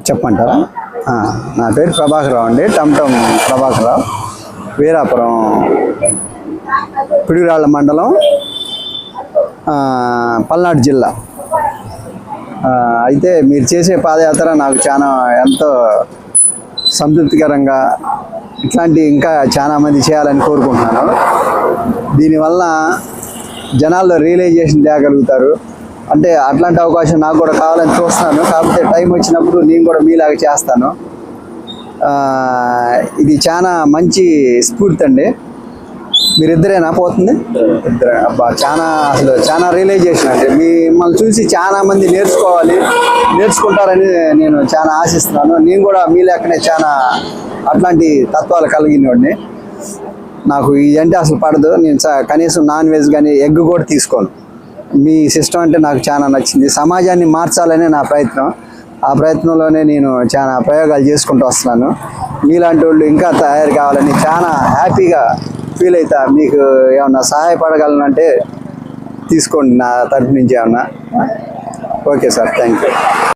చెప్పమంటారా? నా పేరు ప్రభాకరరావు అండి, టమ్టమ్ ప్రభాకరరావు, వీరాపురం, పిడుగురాళ్ళ మండలం, పల్నాడు జిల్లా. అయితే మీరు చేసే పాదయాత్ర నాకు చాలా ఎంతో సంతృప్తికరంగా, ఇట్లాంటి ఇంకా చాలామంది చేయాలని కోరుకుంటున్నాను. దీనివల్ల జనాల్లో రియలైజేషన్ తేగలుగుతారు. అంటే అట్లాంటి అవకాశం నాకు కూడా కావాలని చూస్తున్నాను. కాకపోతే టైం వచ్చినప్పుడు నేను కూడా మీలాగా చేస్తాను. ఇది చాలా మంచి స్ఫూర్తి అండి. మీరిద్దరేనా పోతుంది? ఇద్దరే. అబ్బా, చాలా రియలైజేషన్ అండి. మిమ్మల్ని చూసి చాలా మంది నేర్చుకుంటారని నేను చాలా ఆశిస్తున్నాను. నేను కూడా మీ లెక్కనే చాలా అట్లాంటి తత్వాలు కలిగిన వాడిని. నాకు ఇదంటే అసలు పడదు. నేను కనీసం నాన్ వెజ్ కానీ ఎగ్ కూడా తీసుకోను. మీ సిస్టమ్ అంటే నాకు చాలా నచ్చింది. సమాజాన్ని మార్చాలనే నా ప్రయత్నం. ఆ ప్రయత్నంలోనే నేను చాలా ప్రయోగాలు చేసుకుంటూ వస్తున్నాను. మీలాంటి వాళ్ళు ఇంకా తయారు కావాలని చాలా హ్యాపీగా ఫీల్ అవుతా. మీకు ఏమన్నా సహాయపడగలనంటే తీసుకోండి నా తరఫు నుంచి ఏమన్నా. Okay sir, thank you.